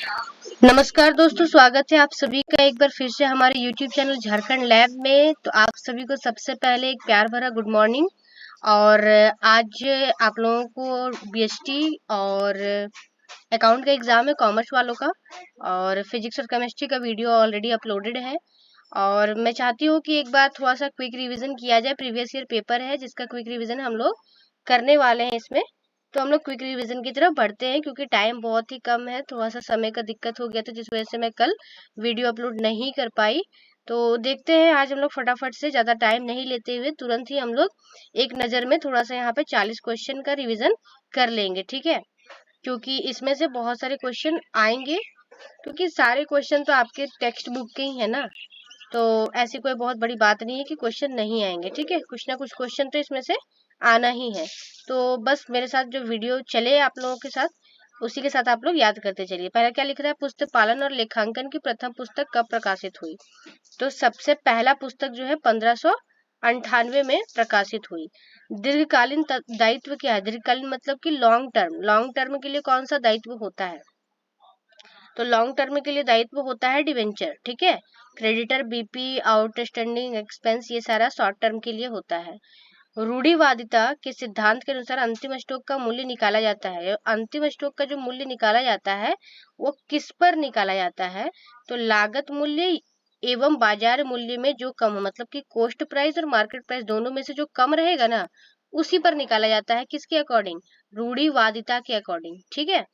नमस्कार दोस्तों, स्वागत है आप सभी का एक बार फिर से हमारे YouTube चैनल झारखंड लैब में। तो आप सभी को सबसे पहले एक प्यार भरा गुड मॉर्निंग। और आज आप लोगों को बीएसटी और अकाउंट का एग्जाम है कॉमर्स वालों का, और फिजिक्स और केमिस्ट्री का वीडियो ऑलरेडी अपलोडेड है। और मैं चाहती हूँ कि एक बार थोड़ा सा क्विक रिवीजन किया जाए। प्रीवियस ईयर पेपर है जिसका क्विक रिवीजन हम लोग करने वाले हैं इसमें। तो हम लोग क्विक रिवीजन की तरफ बढ़ते हैं क्योंकि टाइम बहुत ही कम है, थोड़ा सा समय का दिक्कत हो गया था जिस वजह से मैं कल वीडियो अपलोड नहीं कर पाई। तो देखते हैं आज हम लोग फटाफट से, ज़्यादा टाइम नहीं लेते हुए तुरंत ही हम लोग एक नज़र में थोड़ा सा यहाँ पे 40 क्वेश्चन का रिवीजन कर लेंगे, ठीक है। क्योंकि इसमें से बहुत सारे क्वेश्चन आएंगे, क्योंकि सारे क्वेश्चन तो आपके टेक्स्ट बुक के ही है ना। तो ऐसी कोई बहुत बड़ी बात नहीं है कि क्वेश्चन नहीं आएंगे, ठीक है। कुछ ना कुछ क्वेश्चन तो इसमें से आना ही है। तो बस मेरे साथ जो वीडियो चले आप लोगों के साथ, उसी के साथ आप लोग याद करते चलिए। पहला क्या लिख रहा है, पुस्तक पालन और लेखांकन की प्रथम पुस्तक कब प्रकाशित हुई। तो सबसे पहला पुस्तक जो है 1598 में प्रकाशित हुई। दीर्घकालीन दायित्व क्या है। दीर्घकालीन मतलब कि लॉन्ग टर्म। लॉन्ग टर्म के लिए कौन सा दायित्व होता है, तो लॉन्ग टर्म के लिए दायित्व होता है डिवेंचर, ठीक है। क्रेडिटर, बीपी, आउटस्टैंडिंग एक्सपेंस, ये सारा शॉर्ट टर्म के लिए होता है। रूढ़िवादिता के सिद्धांत के अनुसार अंतिम स्टॉक का मूल्य निकाला जाता है। अंतिम स्टॉक का जो मूल्य निकाला जाता है वो किस पर निकाला जाता है, तो लागत मूल्य एवं बाजार मूल्य में जो कम हो, मतलब कि कॉस्ट प्राइस और मार्केट प्राइस दोनों में से जो कम रहेगा ना, उसी पर निकाला जाता है। किसके अकॉर्डिंग, रूढ़िवादिता के अकॉर्डिंग, ठीक है।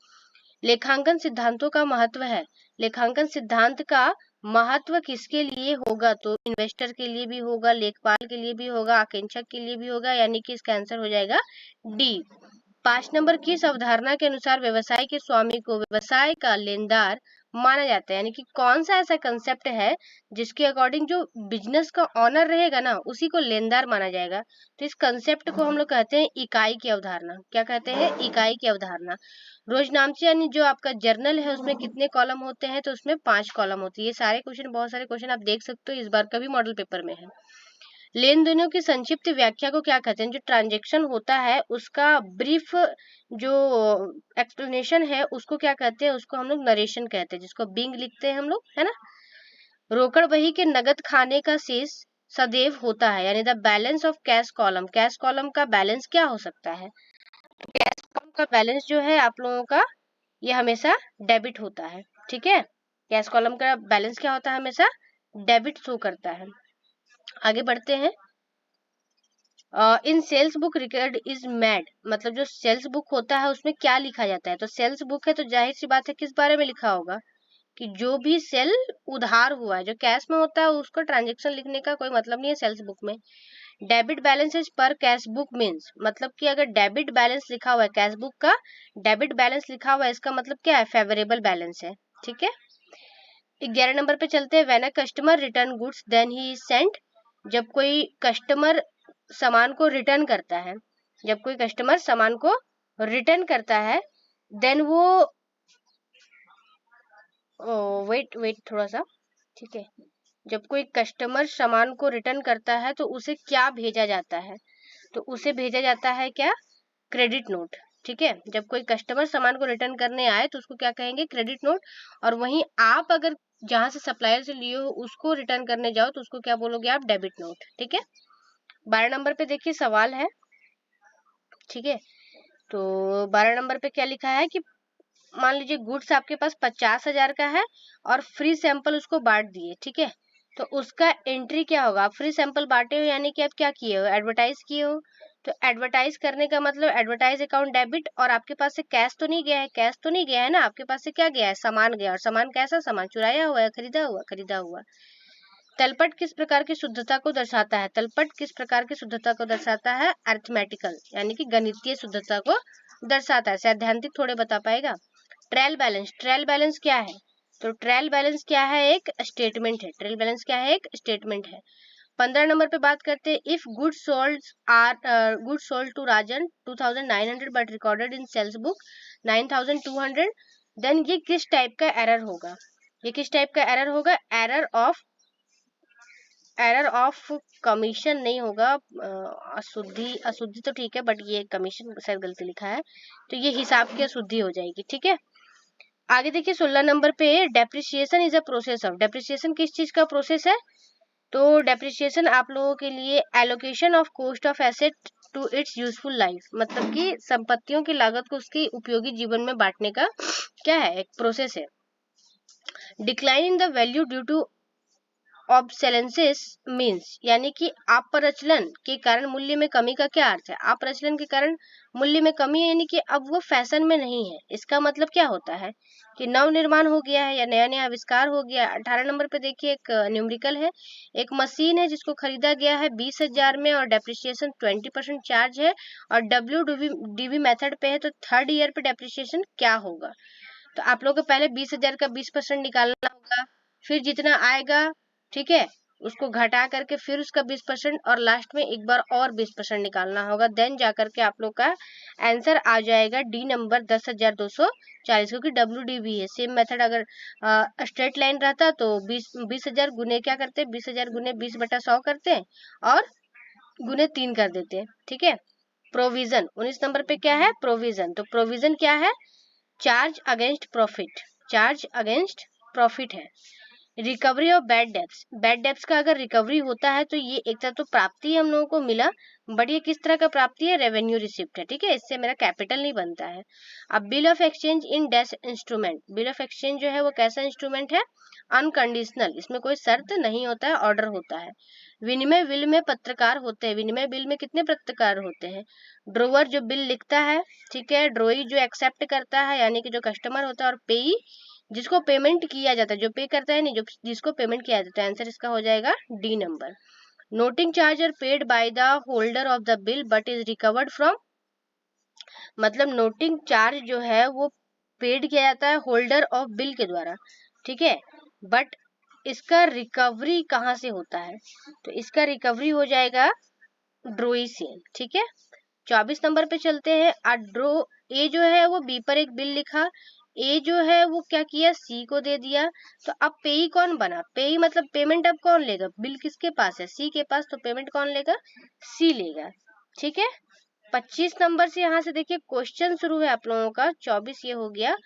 लेखांकन सिद्धांतों का महत्व है। लेखांकन सिद्धांत का महत्व किसके लिए होगा, तो इन्वेस्टर के लिए भी होगा, लेखपाल के लिए भी होगा, आकेंक्षक के लिए भी होगा, यानी कि इसका आंसर हो जाएगा डी। 5 नंबर की इस अवधारणा के अनुसार व्यवसाय के स्वामी को व्यवसाय का लेनदार माना जाता है। यानी कि कौन सा ऐसा कंसेप्ट है जिसके अकॉर्डिंग जो बिजनेस का ऑनर रहेगा ना, उसी को लेनदार माना जाएगा। तो इस कंसेप्ट को हम लोग कहते हैं इकाई की अवधारणा। क्या कहते हैं, इकाई की अवधारणा। रोजनामची यानी जो आपका जर्नल है उसमें कितने कॉलम होते हैं, तो उसमें 5 कॉलम होती है। ये सारे क्वेश्चन, बहुत सारे क्वेश्चन आप देख सकते हो, इस बार का भी मॉडल पेपर में है। लेन देनों की संक्षिप्त व्याख्या को क्या कहते हैं, जो ट्रांजेक्शन होता है उसका ब्रीफ जो एक्सप्लेनेशन है उसको क्या कहते हैं, उसको हम लोग नरेशन कहते हैं, जिसको बिंग लिखते हैं हम लोग, है ना। रोकड़ बही के नगद खाने का शेष सदैव होता है, यानी the balance of cash column. Cash column का बैलेंस क्या हो सकता है, कैश कॉलम का बैलेंस जो है आप लोगों का, ये हमेशा डेबिट होता है, ठीक है। कैश कॉलम का बैलेंस क्या होता है, हमेशा डेबिट शो करता है। आगे बढ़ते हैं। In sales book record is made, मतलब जो सेल्स बुक होता है उसमें क्या लिखा जाता है, तो सेल्स बुक है तो जाहिर सी बात है किस बारे में लिखा होगा, कि जो भी सेल उधार हुआ है, जो कैश में होता है उसको ट्रांजेक्शन लिखने का कोई मतलब नहीं है सेल्स बुक में। डेबिट बैलेंस इज पर कैश बुक मीन्स, मतलब कि अगर डेबिट बैलेंस लिखा हुआ है, कैश बुक का डेबिट बैलेंस लिखा हुआ है, इसका मतलब क्या है, फेवरेबल बैलेंस है, ठीक है। 11 नंबर पे चलते हैं। When a customer return goods then he sent, जब कोई कस्टमर सामान को रिटर्न करता है, जब कोई कस्टमर सामान को रिटर्न करता है, देन वो वेट वेट थोड़ा सा, ठीक है। जब कोई कस्टमर सामान को रिटर्न करता है तो उसे क्या भेजा जाता है, तो उसे भेजा जाता है क्या, क्रेडिट नोट, ठीक है। जब कोई कस्टमर सामान को रिटर्न करने आए तो उसको क्या कहेंगे, क्रेडिट नोट। और वहीं आप अगर जहां से सप्लायर से लिए हो उसको रिटर्न करने जाओ तो उसको क्या बोलोगे आप, डेबिट नोट, ठीक है। 12 नंबर पे देखिए सवाल है, ठीक है। तो 12 नंबर पे क्या लिखा है कि मान लीजिए गुड्स आपके पास 50,000 का है और फ्री सैंपल उसको बांट दिए, ठीक है। तो उसका एंट्री क्या होगा, आप फ्री सैंपल बांटे हो यानी कि आप क्या किए हो, एडवर्टाइज किए हो। तो एडवर्टाइज करने का मतलब एडवर्टाइज अकाउंट डेबिट, और आपके पास से कैश तो नहीं गया है, कैश तो नहीं गया है ना, आपके पास से क्या गया है, सामान गया। और सामान कैसा सामान, चुराया हुआ है, खरीदा हुआ, खरीदा हुआ। तलपट किस प्रकार की शुद्धता को दर्शाता है, तलपट किस प्रकार की शुद्धता को दर्शाता है, अर्थमेटिकल यानी कि गणितीय शुद्धता को दर्शाता है। सैद्धांतिक थोड़े बता पाएगा। ट्रायल बैलेंस, ट्रायल बैलेंस क्या है, तो ट्रायल बैलेंस क्या है, एक स्टेटमेंट है। ट्रायल बैलेंस क्या है, एक स्टेटमेंट है। 15 नंबर पे बात करते हैं। If good sold to Rajan 2900 but recorded in sales book 9200, then ये किस टाइप का एरर होगा, ये किस टाइप का एरर होगा, एरर ऑफ कमीशन नहीं होगा, अशुद्धि, अशुद्धि तो ठीक है बट ये कमीशन शायद गलती लिखा है, तो ये हिसाब की अशुद्धि हो जाएगी, ठीक है। आगे देखिए 16 नंबर पे, depreciation is a process of, depreciation किस चीज का प्रोसेस है? तो डेप्रिसिएशन आप लोगों के लिए allocation of cost of asset to its useful life, मतलब कि संपत्तियों की लागत को उसकी उपयोगी जीवन में बांटने का क्या है, एक प्रोसेस है। Decline in the value due to obsolescence means, यानी कि अपरचलन के कारण मूल्य में कमी का क्या अर्थ है? अपरचलन के कारण मूल्य में कमी है, यानी कि अब वो फैशन में नहीं है। इसका मतलब क्या होता है कि नव निर्माण हो गया है या नया नया आविष्कार हो गया। 18 नंबर पे देखिए एक न्यूमेरिकल है, एक मशीन है जिसको खरीदा गया है 20,000 में और डेप्रिसिएशन 20% चार्ज है और WDV मेथड पे है, तो थर्ड ईयर पे डेप्रिसिएशन क्या होगा? तो आप लोग को पहले 20,000 का 20% निकालना होगा, फिर जितना आएगा, ठीक है, उसको घटा करके फिर उसका 20% और लास्ट में एक बार और 20% निकालना होगा, देन जाकर के आप लोग का आंसर आ जाएगा डी नंबर 10,240, क्योंकि WDV है। सेम मेथड अगर स्ट्रेट लाइन रहता तो 20,000 गुने क्या करते, 20,000 गुने 20/100 करते और गुने 3 कर देते, ठीक है। प्रोविजन 19 नंबर पे क्या है? प्रोविजन। तो प्रोविजन क्या है? Charge against profit, charge against profit है। Recovery of bad debts, bad debts का अगर रिकवरी होता है तो ये एक तरह तो प्राप्ति हम लोगों को मिला, बट ये किस तरह का प्राप्ति है? रेवेन्यू रिसिप्ट है, ठीक है, इससे मेरा कैपिटल नहीं बनता है। अब bill of exchange in dash instrument, bill of exchange जो है वो कैसा इंस्ट्रूमेंट है? अनकंडीशनल, इसमें कोई शर्त नहीं होता है, ऑर्डर होता है। विनिमय बिल में पत्रकार होते हैं, विनिमय बिल में कितने पत्रकार होते हैं? ड्रोवर जो बिल लिखता है, ठीक है, ड्रोई जो एक्सेप्ट करता है यानी कि जो कस्टमर होता है, और पेई जिसको पेमेंट किया जाता है, जो पे करता है नहीं, जो जिसको पेमेंट किया जाता है। आंसर इसका हो जाएगा D number. Noting charge are paid by the holder of the bill but is recovered from, मतलब नोटिंग चार्ज जो है वो पेड किया जाता है होल्डर ऑफ बिल के द्वारा, ठीक है, बट इसका रिकवरी कहाँ से होता है? तो इसका रिकवरी हो जाएगा ड्रोई से, ठीक है। 24 नंबर पे चलते हैं। अड्रो ए जो है वो बी पर एक बिल लिखा, ए जो है वो क्या किया, सी को दे दिया, तो अब पेई कौन बना? पेई मतलब पेमेंट अब कौन लेगा? बिल किसके पास है? सी के पास, तो पेमेंट कौन लेगा? सी लेगा, ठीक है। 25 नंबर से यहाँ से देखिए क्वेश्चन शुरू है आप लोगों का, 24 ये हो गया,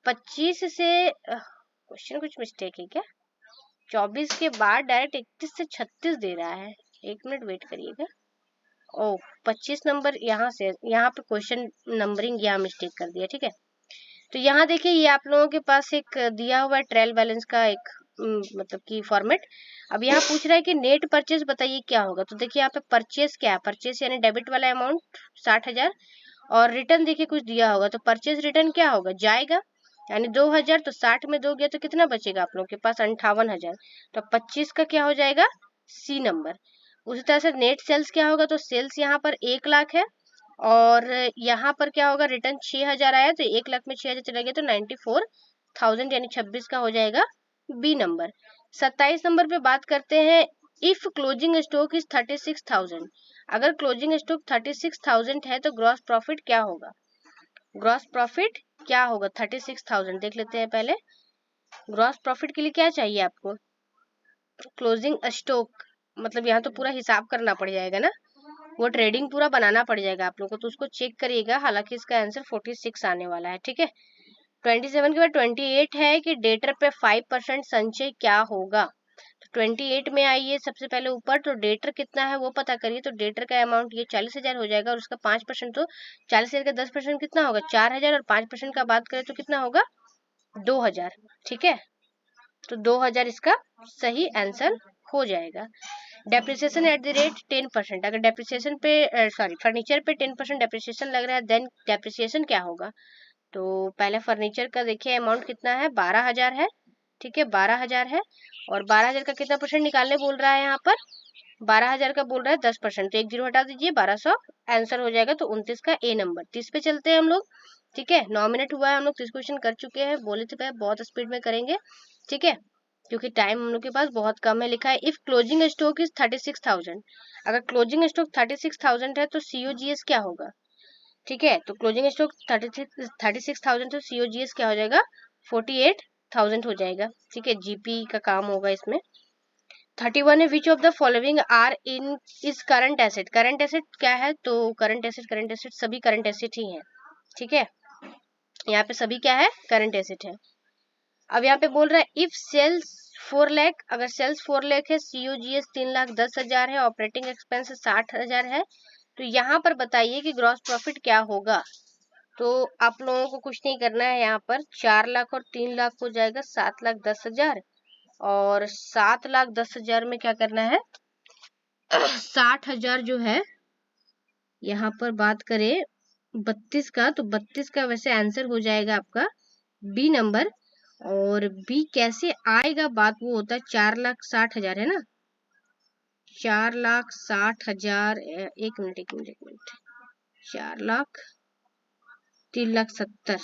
25 से क्वेश्चन कुछ मिस्टेक है क्या? 24 के बाद डायरेक्ट 31 से 36 दे रहा है, एक मिनट वेट करिएगा। ओ 25 नंबर यहाँ से, यहाँ पे क्वेश्चन नंबरिंग यहाँ मिस्टेक कर दिया, ठीक है। तो यहाँ देखिए ये आप लोगों के पास एक दिया हुआ है ट्रायल बैलेंस का एक मतलब कि फॉर्मेट। अब यहाँ पूछ रहा है कि नेट परचेज बताइए क्या होगा। तो देखिए यहाँ पे परचेज क्या है, परचेज यानी डेबिट वाला अमाउंट 60,000 और रिटर्न देखिए कुछ दिया होगा, तो परचेज रिटर्न क्या होगा? जाएगा, यानी 2,000, तो 60 में 2 गया तो कितना बचेगा आप लोग के पास? 58,000। तो 25 का क्या हो जाएगा? C number. उसी तरह से नेट सेल्स क्या होगा? तो सेल्स यहाँ पर 1,00,000 है और यहाँ पर क्या होगा? रिटर्न 6,000 आया, तो 1,00,000 में 6,000 चला गया तो 94,000, यानी 26 का हो जाएगा बी नंबर। 27 नंबर पे बात करते हैं, इफ क्लोजिंग स्टॉक इज 36,000, अगर क्लोजिंग स्टॉक 36,000 है तो ग्रॉस प्रॉफिट क्या होगा? ग्रॉस प्रॉफिट क्या होगा? 36,000 देख लेते हैं पहले। ग्रॉस प्रॉफिट के लिए क्या चाहिए आपको? क्लोजिंग स्टॉक, मतलब यहाँ तो पूरा हिसाब करना पड़ जाएगा ना, वो ट्रेडिंग पूरा बनाना पड़ जाएगा आप लोगों को, तो उसको चेक करिएगा। हालांकि इसका आंसर 46 आने वाला है, ठीक है। 27 के बाद 28 है कि डेटर पे 5% संचय क्या होगा। तो 28 में आइए सबसे पहले ऊपर, तो डेटर कितना है वो पता करिए। तो डेटर का अमाउंट ये 40,000 हो जाएगा और उसका 5%, तो 40,000 का 10% कितना होगा? 4,000 और 5% का बात करें तो कितना होगा? 2,000, ठीक है। तो 2,000 इसका सही आंसर हो जाएगा। डेप्रिसिएशन एट द रेट 10%, अगर डेप्रिसिएशन पे फर्नीचर पे 10% डेप्रिसिएशन लग रहा है, देन डेप्रिसिएशन क्या होगा? तो पहले फर्नीचर का देखिए अमाउंट कितना है, 12,000 है, ठीक है, 12,000 है और 12,000 का कितना परसेंट निकालने बोल रहा है यहाँ पर? 12,000 का बोल रहा है 10%, तो एक जीरो हटा दीजिए, 1,200 आंसर हो जाएगा। तो 29 का ए नंबर। 30 पे चलते हैं हम लोग, ठीक है। 9 मिनट हुआ है, हम लोग 30 क्वेश्चन कर चुके हैं, बोले थे बहुत स्पीड में करेंगे, ठीक है, क्योंकि टाइम हम लोग के पास बहुत कम है। लिखा है इफ क्लोजिंग स्टॉक इज 36,000, अगर क्लोजिंग स्टॉक 36,000 है तो COGS क्या होगा? ठीक है, तो क्लोजिंग स्टॉक 36,000, तो COGS क्या हो जाएगा? 48,000 हो जाएगा, ठीक है। GP का काम होगा इसमें। 31 है which of the following are in is current asset, current asset क्या है? तो करंट एसेट सभी करंट एसेट ही हैं, ठीक है। यहाँ पे सभी क्या है, करंट एसेट है। अब यहाँ पे बोल रहा है इफ सेल्स 4 लाख, अगर सेल्स 4 लाख है, COGS 3,10,000 है, ऑपरेटिंग एक्सपेंस 60,000 है, तो यहाँ पर बताइए कि ग्रॉस प्रॉफिट क्या होगा। तो आप लोगों को कुछ नहीं करना है, यहाँ पर 4 लाख और 3 लाख हो जाएगा 7,10,000, और 7,10,000 में क्या करना है 60,000 जो है, यहाँ पर बात करें 32 का, तो 32 का वैसे आंसर हो जाएगा आपका बी नंबर। और बी कैसे आएगा, बात वो होता है 4,60,000 है ना, 4,60,000, एक मिनट 4,00,000, 3,70,000,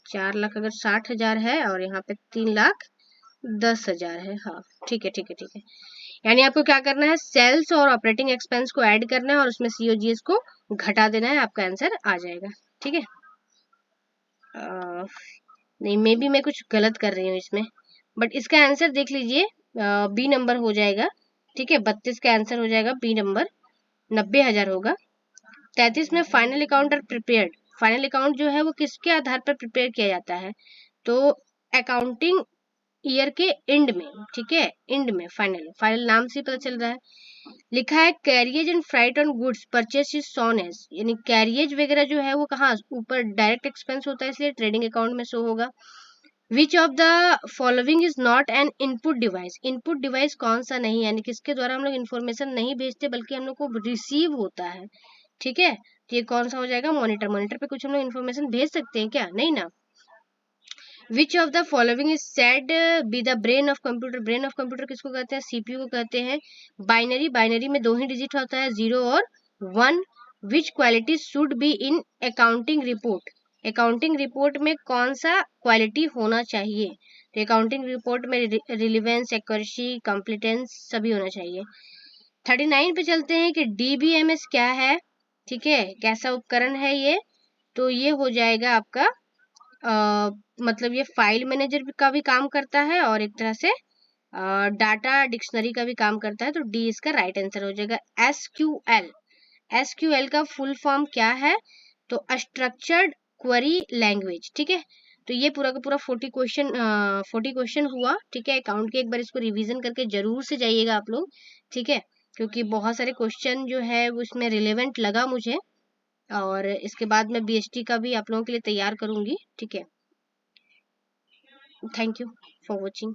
4,00,000 अगर 60,000 है और यहाँ पे 3,10,000 है। हाँ ठीक है। यानी आपको क्या करना है, सेल्स और ऑपरेटिंग एक्सपेंस को ऐड करना है और उसमें COGS को घटा देना है, आपका आंसर आ जाएगा। ठीक है, नहीं मे भी मैं कुछ गलत कर रही हूँ इसमें, बट इसका आंसर देख लीजिए, बी नंबर हो जाएगा। ठीक है, 32 का आंसर हो जाएगा बी नंबर, 90,000 होगा। 33 में फाइनल अकाउंट और प्रिपेयर्ड, फाइनल अकाउंट जो है वो किसके आधार पर प्रिपेयर किया जाता है, तो अकाउंटिंग ईयर के एंड में। ठीक है, एंड में, फाइनल नाम से पता चल रहा है। लिखा है carriage and freight on goods purchase is shown as, यानी कैरियज वगैरह जो है वो कहाँ ऊपर डायरेक्ट एक्सपेंस होता है, इसलिए ट्रेडिंग अकाउंट में शो होगा। विच of the following is not an input device, input device कौन सा नहीं, यानी किसके द्वारा हम लोग इन्फॉर्मेशन नहीं भेजते बल्कि हम लोग को रिसीव होता है। ठीक है, तो ये कौन सा हो जाएगा, मॉनिटर। मॉनिटर पे कुछ हम लोग इन्फॉर्मेशन भेज सकते हैं क्या, नहीं ना। विच of the following is said be the brain of computer, brain of computer किसको कहते हैं, CPU को कहते हैं। बाइनरी, बाइनरी में 2 ही डिजिट होता है, 0 और 1। विच quality should be in accounting report, accounting report में कौन सा क्वालिटी होना चाहिए, तो अकाउंटिंग रिपोर्ट में रिलीवेंस, एक्यूरेसी, कंप्लीटेंस सभी होना चाहिए। 39 पे चलते हैं कि DBMS क्या है। ठीक है, कैसा उपकरण है ये, तो ये हो जाएगा आपका मतलब ये फाइल मैनेजर का भी काम करता है और एक तरह से डाटा डिक्शनरी का भी काम करता है, तो डी इसका राइट आंसर हो जाएगा। SQL का फुल फॉर्म क्या है, तो स्ट्रक्चर्ड क्वेरी लैंग्वेज। ठीक है, तो ये पूरा का पूरा 40 क्वेश्चन हुआ। ठीक है, अकाउंट के एक बार इसको रिवीजन करके जरूर से जाइएगा आप लोग। ठीक है, क्योंकि बहुत सारे क्वेश्चन जो है वो इसमें रिलेवेंट लगा मुझे, और इसके बाद मैं BST का भी आप लोगों के लिए तैयार करूंगी। ठीक है, थैंक यू फॉर वॉचिंग।